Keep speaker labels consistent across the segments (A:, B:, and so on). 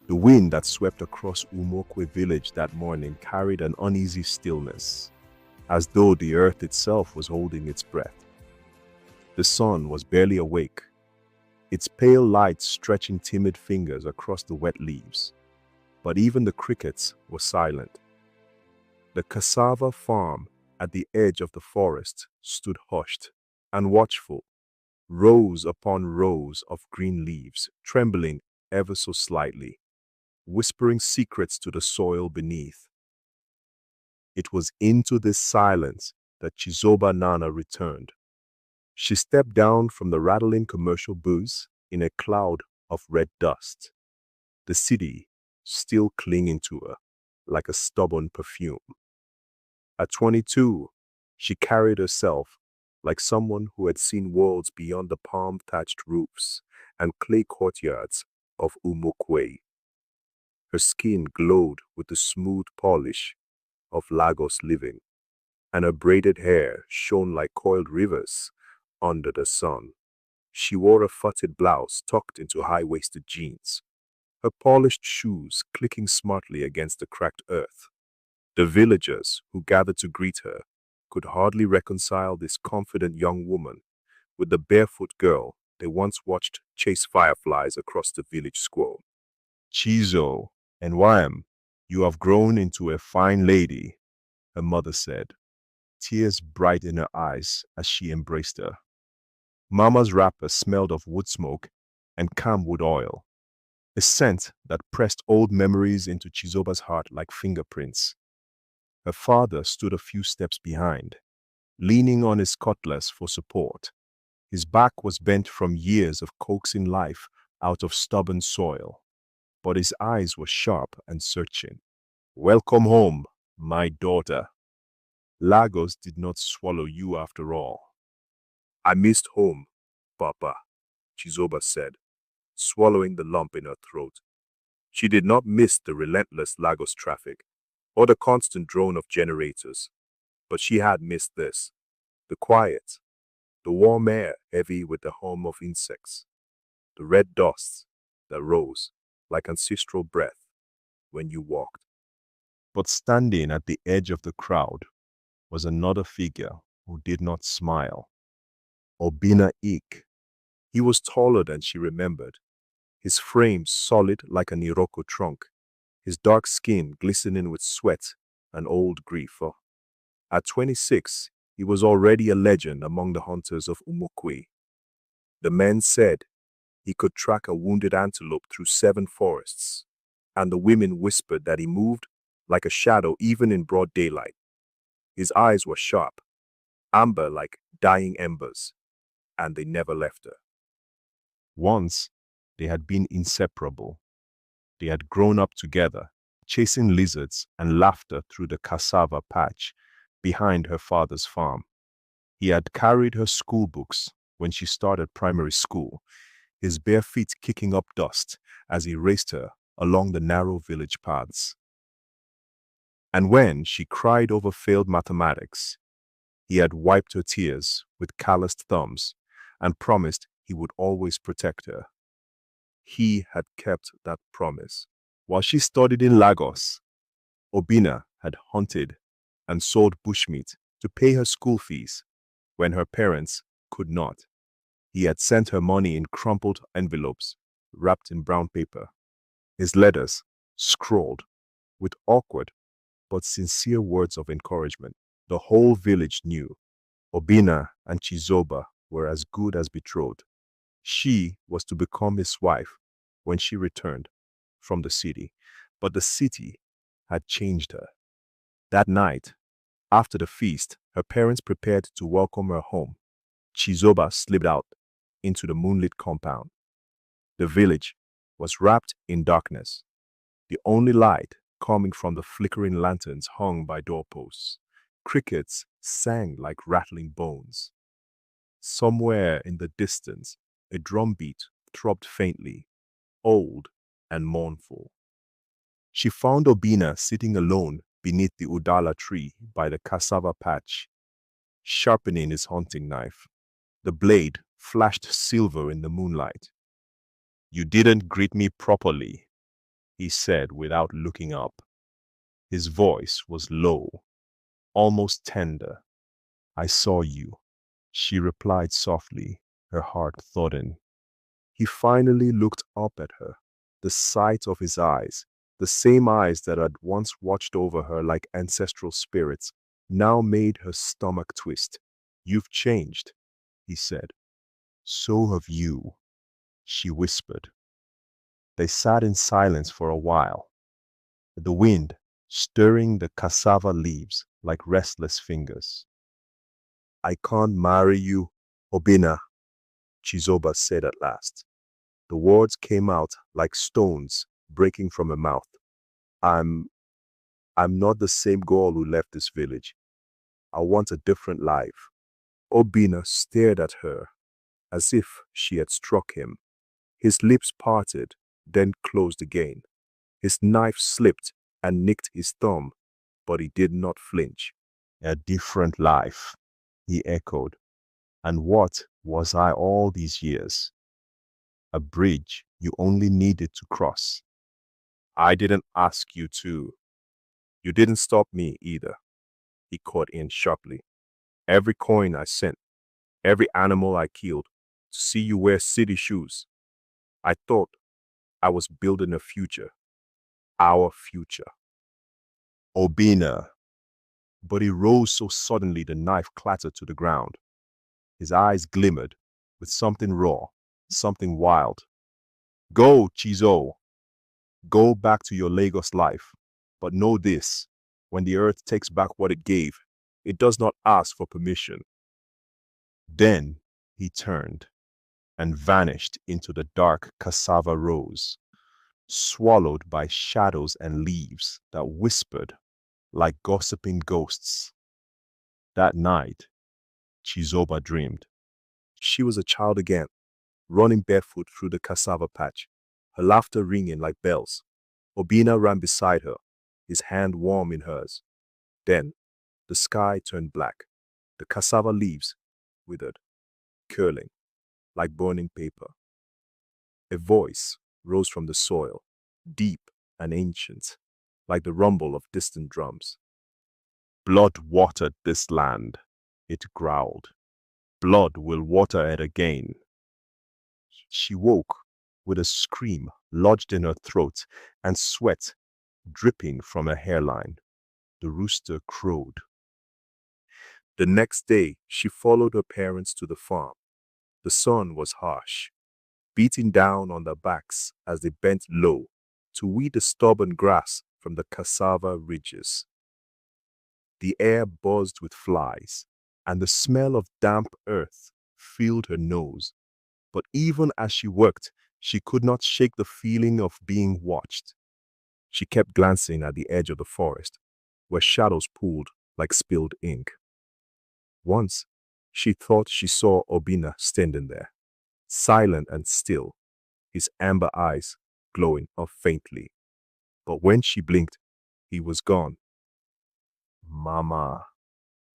A: The wind that swept across Umuokwe village that morning carried an uneasy stillness, as though the earth itself was holding its breath. The sun was barely awake, its pale light stretching timid fingers across the wet leaves, but even the crickets were silent. The Cassava farm at the edge of the forest stood hushed and watchful, rows upon rows of green leaves trembling ever so slightly, whispering secrets to the soil beneath. It was into this silence that Chizoba Nana returned. She stepped down from the rattling commercial bus in a cloud of red dust, the city still clinging to her like a stubborn perfume. At 22, she carried herself like someone who had seen worlds beyond the palm-thatched roofs and clay courtyards of Umuokwe. Her skin glowed with the smooth polish of Lagos living, and her braided hair shone like coiled rivers under the sun. She wore a fitted blouse tucked into high-waisted jeans, her polished shoes clicking smartly against the cracked earth. The villagers who gathered to greet her could hardly reconcile this confident young woman with the barefoot girl they once watched chase fireflies across the village square. Chizo and Wham, you have grown into a fine lady, her mother said, tears bright in her eyes as she embraced her. Mama's wrapper smelled of wood smoke and camwood oil, a scent that pressed old memories into Chizoba's heart like fingerprints. Her father stood a few steps behind, leaning on his cutlass for support. His back was bent from years of coaxing life out of stubborn soil, but his eyes were sharp and searching. Welcome home, my daughter. Lagos did not swallow you after all. I missed home, Papa, Chizoba said, swallowing the lump in her throat. She did not miss the relentless Lagos traffic or the constant drone of generators, but she had missed this, the quiet, the warm air heavy with the hum of insects, the red dust that rose like ancestral breath when you walked. But standing at the edge of the crowd was another figure who did not smile. Obinna. He was taller than she remembered, his frame solid like an Iroko trunk, his dark skin glistening with sweat and old grief. At 26, he was already a legend among the hunters of Umuokwe. The men said he could track a wounded antelope through 7 forests, and the women whispered that he moved like a shadow even in broad daylight. His eyes were sharp, amber like dying embers, and they never left her. Once, they had been inseparable. They had grown up together, chasing lizards and laughter through the cassava patch behind her father's farm. He had carried her school books when she started primary school, his bare feet kicking up dust as he raced her along the narrow village paths. And when she cried over failed mathematics, he had wiped her tears with calloused thumbs and promised he would always protect her. He had kept that promise. While she studied in Lagos, Obinna had hunted and sold bushmeat to pay her school fees when her parents could not. He had sent her money in crumpled envelopes wrapped in brown paper, his letters scrawled with awkward but sincere words of encouragement. The whole village knew Obinna and Chizoba were as good as betrothed. She was to become his wife when she returned from the city, but the city had changed her. That night, after the feast, her parents prepared to welcome her home. Chizoba slipped out into the moonlit compound. The village was wrapped in darkness, the only light coming from the flickering lanterns hung by doorposts. Crickets sang like rattling bones. Somewhere in the distance, a drumbeat throbbed faintly, old and mournful. She found Obinna sitting alone beneath the udala tree by the cassava patch, sharpening his hunting knife. The blade flashed silver in the moonlight. You didn't greet me properly, he said without looking up. His voice was low, almost tender. I saw you, she replied softly, her heart thudding. He finally looked up at her. The sight of his eyes, the same eyes that had once watched over her like ancestral spirits, now made her stomach twist. You've changed, he said. So have you, she whispered. They sat in silence for a while, the wind stirring the cassava leaves like restless fingers. I can't marry you, Obinna, Chizoba said at last. The words came out like stones breaking from her mouth. I'm I'm not the same girl who left this village. I want a different life. Obinna stared at her as if she had struck him. His lips parted, then closed again. His knife slipped and nicked his thumb, but he did not flinch. A different life, he echoed. And what was I all these years? A bridge you only needed to cross. I didn't ask you to. You didn't stop me either, he caught in sharply. Every coin I sent, every animal I killed, to see you wear city shoes. I thought I was building a future. Our future. Obinna. But he rose so suddenly the knife clattered to the ground. His eyes glimmered with something raw, something wild. Go, Chizo. Go back to your Lagos life. But know this, when the earth takes back what it gave, it does not ask for permission. Then he turned and vanished into the dark cassava rose, swallowed by shadows and leaves that whispered like gossiping ghosts. That night, Chizoba dreamed. She was a child again, running barefoot through the cassava patch, her laughter ringing like bells. Obinna ran beside her, his hand warm in hers. Then, the sky turned black. The cassava leaves withered, curling like burning paper. A voice rose from the soil, deep and ancient, like the rumble of distant drums. Blood watered this land, it growled. Blood will water it again. She woke with a scream lodged in her throat and sweat dripping from her hairline. The rooster crowed. The next day, she followed her parents to the farm. The sun was harsh, beating down on their backs as they bent low to weed the stubborn grass from the cassava ridges. The air buzzed with flies, and the smell of damp earth filled her nose. But even as she worked, she could not shake the feeling of being watched. She kept glancing at the edge of the forest, where shadows pooled like spilled ink. Once, she thought she saw Obinna standing there, silent and still, his amber eyes glowing off faintly. But when she blinked, he was gone. Mama,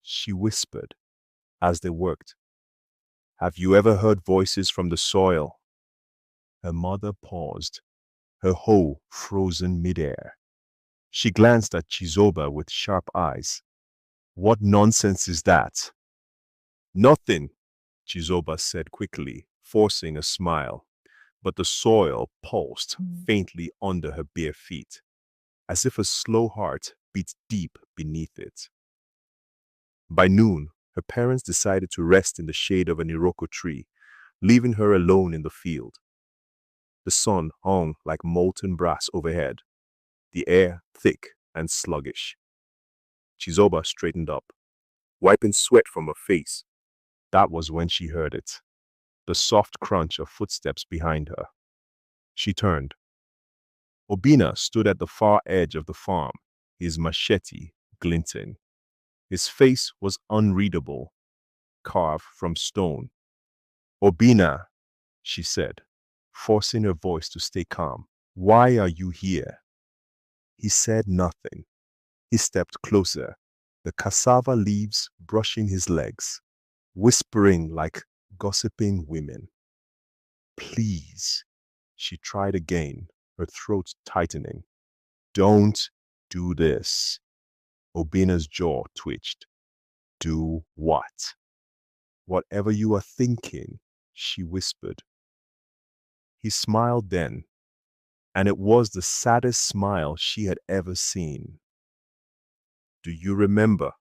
A: she whispered as they worked. Have you ever heard voices from the soil? Her mother paused, her hoe frozen midair. She glanced at Chizoba with sharp eyes. What nonsense is that? Nothing, Chizoba said quickly, forcing a smile. But the soil pulsed faintly under her bare feet, as if a slow heart beat deep beneath it. By noon, her parents decided to rest in the shade of an iroko tree, leaving her alone in the field. The sun hung like molten brass overhead, the air thick and sluggish. Chizoba straightened up, wiping sweat from her face. That was when she heard it, the soft crunch of footsteps behind her. She turned. Obinna stood at the far edge of the farm, his machete glinting. His face was unreadable, carved from stone. Obinna, she said, forcing her voice to stay calm. Why are you here? He said nothing. He stepped closer, the cassava leaves brushing his legs, whispering like gossiping women. Please, she tried again, her throat tightening. Don't do this. Obinna's jaw twitched. Do what? Whatever you are thinking, she whispered. He smiled then, and it was the saddest smile she had ever seen. Do you remember,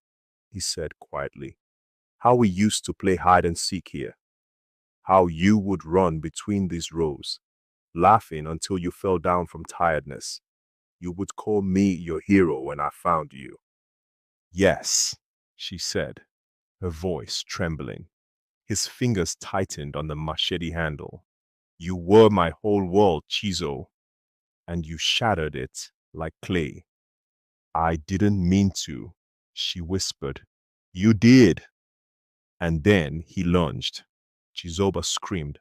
A: he said quietly, how we used to play hide and seek here? How you would run between these rows, laughing until you fell down from tiredness. You would call me your hero when I found you. Yes, she said, her voice trembling. His fingers tightened on the machete handle. You were my whole world, Chizo, and you shattered it like clay. I didn't mean to, she whispered. You did. And then he lunged. Chizoba screamed,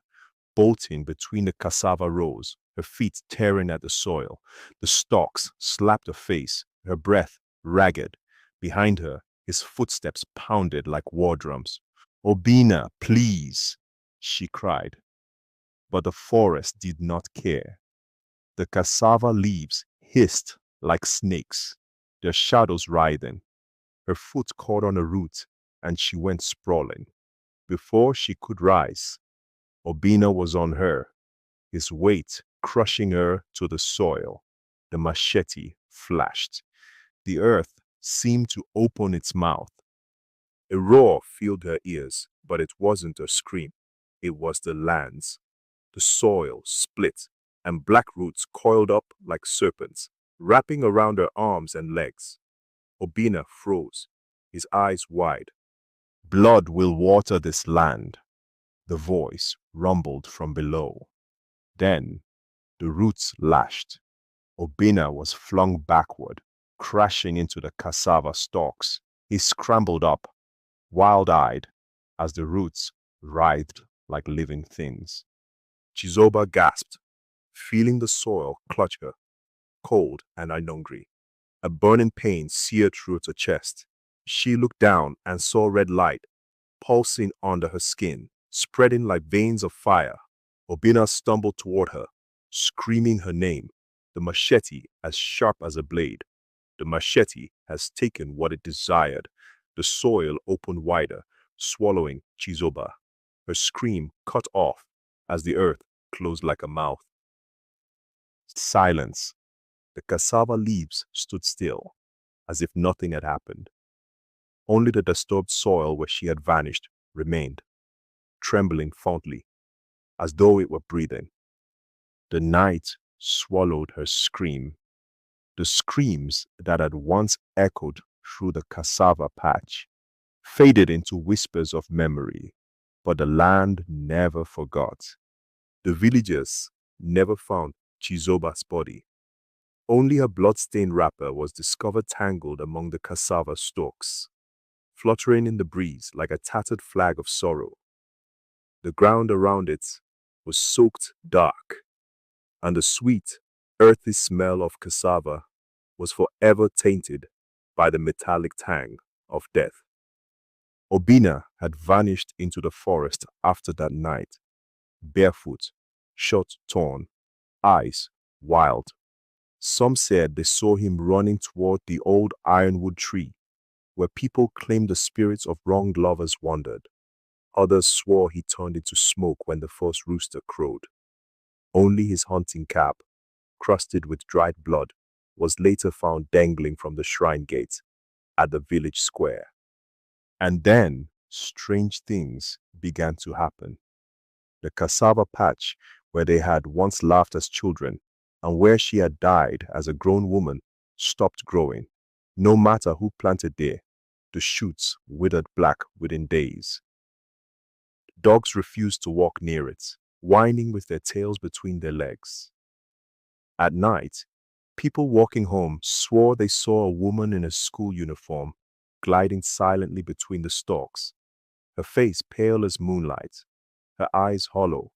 A: bolting between the cassava rows, her feet tearing at the soil. The stalks slapped her face, her breath ragged. Behind her, his footsteps pounded like war drums. Obinna, please, she cried. But the forest did not care. The cassava leaves hissed like snakes, their shadows writhing. Her foot caught on a root, and she went sprawling. Before she could rise, Obinna was on her, his weight crushing her to the soil. The machete flashed. The earth seemed to open its mouth. A roar filled her ears, but it wasn't a scream. It was the land's. The soil split, and black roots coiled up like serpents, wrapping around her arms and legs. Obinna froze, his eyes wide. Blood will water this land, the voice rumbled from below. Then the roots lashed. Obinna was flung backward, crashing into the cassava stalks. He scrambled up, wild-eyed, as the roots writhed like living things. Chizoba gasped, feeling the soil clutch her, cold and hungry. A burning pain seared through her chest. She looked down and saw red light pulsing under her skin, spreading like veins of fire. Obinna stumbled toward her, screaming her name, the machete as sharp as a blade. The machete has taken what it desired. The soil opened wider, swallowing Chizoba. Her scream cut off as the earth closed like a mouth. Silence. The cassava leaves stood still, as if nothing had happened. Only the disturbed soil where she had vanished remained, trembling fondly, as though it were breathing. The night swallowed her scream, the screams that had once echoed through the cassava patch, faded into whispers of memory, but the land never forgot. The villagers never found Chizoba's body. Only her blood-stained wrapper was discovered tangled among the cassava stalks, fluttering in the breeze like a tattered flag of sorrow. The ground around it was soaked dark, and the sweet, earthy smell of cassava was forever tainted by the metallic tang of death. Obinna had vanished into the forest after that night, barefoot, shirt torn, eyes wild. Some said they saw him running toward the old ironwood tree, where people claimed the spirits of wronged lovers wandered. Others swore he turned into smoke when the first rooster crowed. Only his hunting cap, crusted with dried blood, was later found dangling from the shrine gate at the village square. And then strange things began to happen. The cassava patch where they had once laughed as children and where she had died as a grown woman stopped growing. No matter who planted there, the shoots withered black within days. Dogs refused to walk near it, whining with their tails between their legs. At night, people walking home swore they saw a woman in a school uniform gliding silently between the stalks, her face pale as moonlight, her eyes hollow,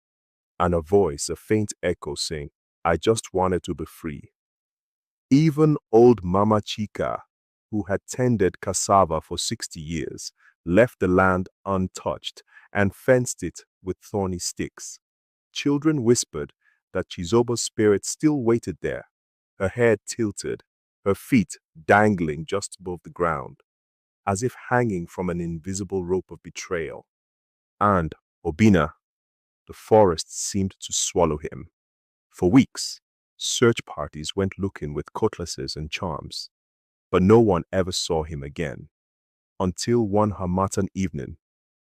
A: and her voice a faint echo saying, "I just wanted to be free." Even old Mama Chica, who had tended cassava for 60 years, left the land untouched and fenced it with thorny sticks. Children whispered that Chizoba's spirit still waited there, her head tilted, her feet dangling just above the ground, as if hanging from an invisible rope of betrayal. And Obinna, the forest seemed to swallow him. For weeks, search parties went looking with cutlasses and charms, but no one ever saw him again, until one harmattan evening,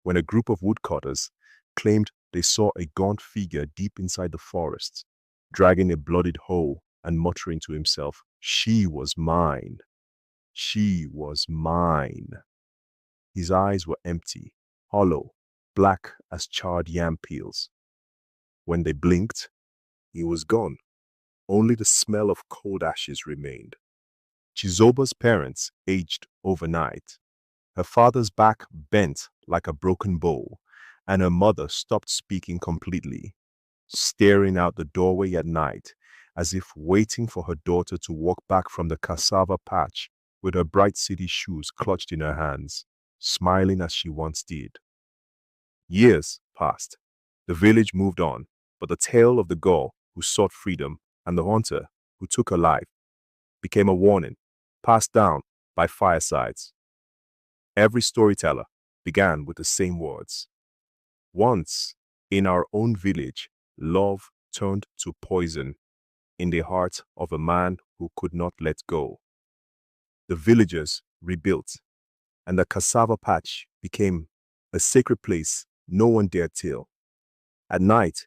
A: when a group of woodcutters claimed they saw a gaunt figure deep inside the forest, dragging a bloodied hoe and muttering to himself, "She was mine. She was mine." His eyes were empty, hollow, black as charred yam peels. When they blinked, he was gone. Only the smell of cold ashes remained. Chizoba's parents aged overnight. Her father's back bent like a broken bowl, and her mother stopped speaking completely, staring out the doorway at night as if waiting for her daughter to walk back from the cassava patch with her bright city shoes clutched in her hands, smiling as she once did. Years passed. The village moved on, but the tale of the girl who sought freedom and the hunter who took her life became a warning, passed down by firesides. Every storyteller began with the same words. Once, in our own village, love turned to poison in the heart of a man who could not let go. The villagers rebuilt, and the cassava patch became a sacred place no one dared till. At night,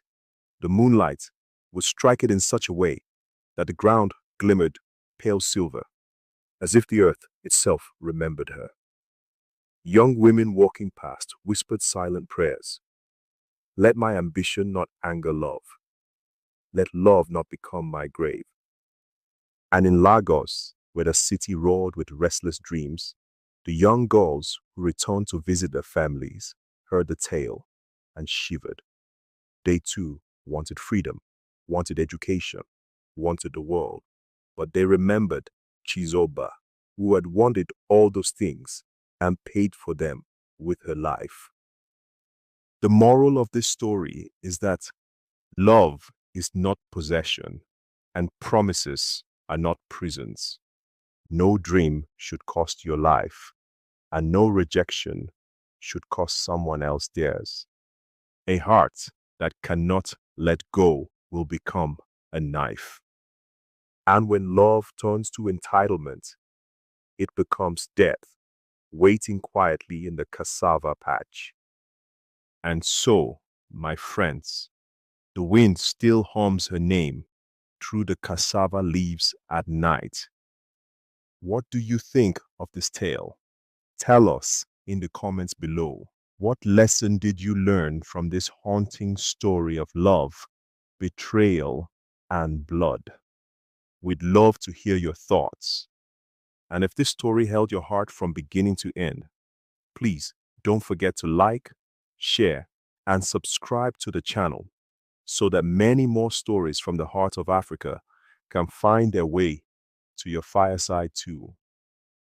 A: the moonlight would strike it in such a way that the ground glimmered pale silver, as if the earth itself remembered her. Young women walking past whispered silent prayers. Let my ambition not anger love. Let love not become my grave. And in Lagos, where the city roared with restless dreams, the young girls who returned to visit their families heard the tale and shivered. They too wanted freedom, wanted education, wanted the world, but they remembered Chizoba, who had wanted all those things and paid for them with her life. The moral of this story is that love is not possession, and promises are not prisons. No dream should cost your life, and no rejection should cost someone else theirs. A heart that cannot let go will become a knife. And when love turns to entitlement, it becomes death, waiting quietly in the cassava patch. And so, my friends, the wind still hums her name through the cassava leaves at night. What do you think of this tale? Tell us in the comments below. What lesson did you learn from this haunting story of love, betrayal, and blood? We'd love to hear your thoughts. And if this story held your heart from beginning to end, please don't forget to like, share, and subscribe to the channel so that many more stories from the heart of Africa can find their way to your fireside too.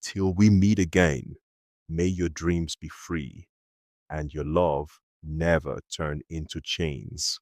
A: Till we meet again, may your dreams be free and your love never turn into chains.